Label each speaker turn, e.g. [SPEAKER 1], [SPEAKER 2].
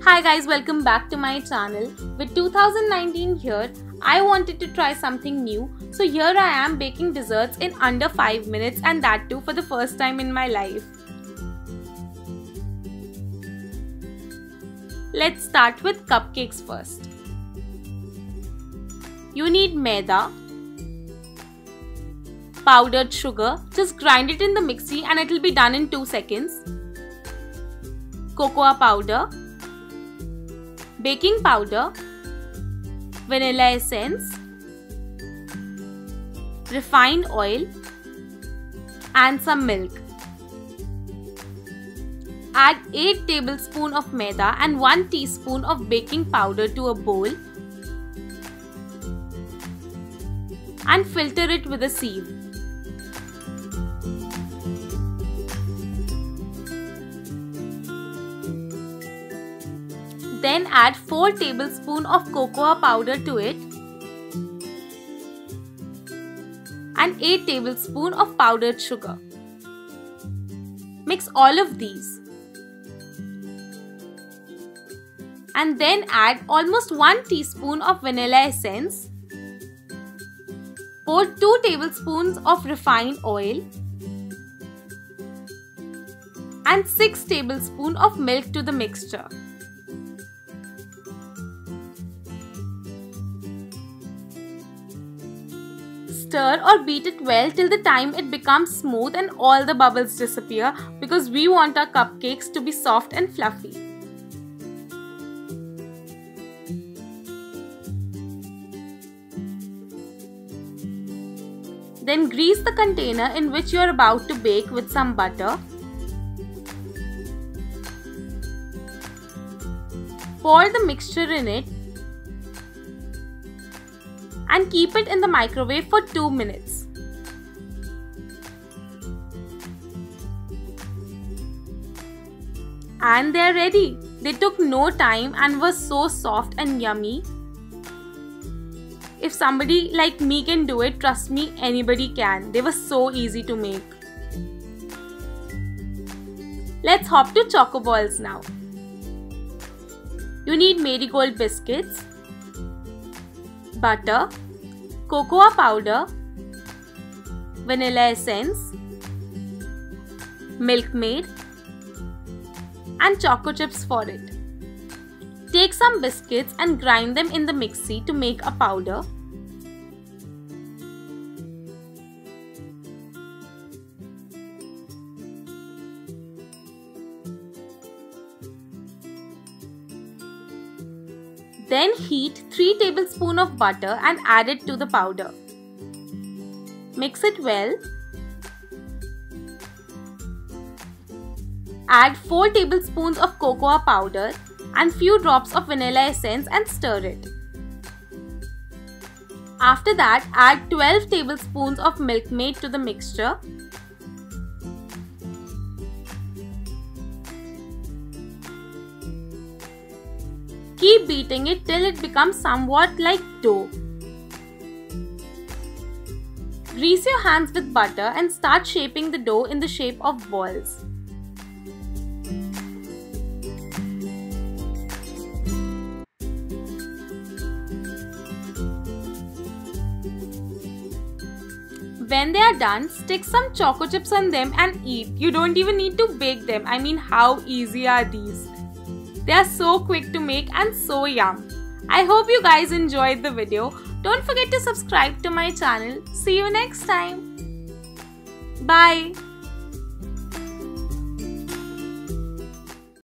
[SPEAKER 1] Hi guys, welcome back to my channel. With 2019 here, I wanted to try something new. So here I am baking desserts in under 5 minutes, and that too for the first time in my life. Let's start with cupcakes first. You need Maida, powdered sugar, just grind it in the mixie and it will be done in 2 seconds. Cocoa powder, baking powder, vanilla essence, refined oil and some milk. Add 8 tablespoons of maida and 1 teaspoon of baking powder to a bowl and filter it with a sieve. Then add 4 tablespoons of cocoa powder to it and 8 tablespoons of powdered sugar. Mix all of these and then add almost 1 teaspoon of vanilla essence. Pour 2 tablespoons of refined oil and 6 tablespoons of milk to the mixture. Stir or beat it well till the time it becomes smooth and all the bubbles disappear, because we want our cupcakes to be soft and fluffy. Then grease the container in which you are about to bake with some butter. Pour the mixture in it and keep it in the microwave for 2 minutes. And they are ready. They took no time and were so soft and yummy. If somebody like me can do it, trust me, anybody can. They were so easy to make. Let's hop to choco balls now. You need marigold biscuits, butter, cocoa powder, vanilla essence, Milkmaid and choco chips for it. Take some biscuits and grind them in the mixie to make a powder. Then heat 3 tablespoons of butter and add it to the powder. Mix it well. Add 4 tablespoons of cocoa powder and few drops of vanilla essence and stir it. After that, add 12 tablespoons of Milkmaid to the mixture. Keep beating it till it becomes somewhat like dough. Grease your hands with butter and start shaping the dough in the shape of balls. When they are done, stick some choco chips on them and eat. You don't even need to bake them. I mean, how easy are these? They are so quick to make and so yum. I hope you guys enjoyed the video. Don't forget to subscribe to my channel. See you next time. Bye.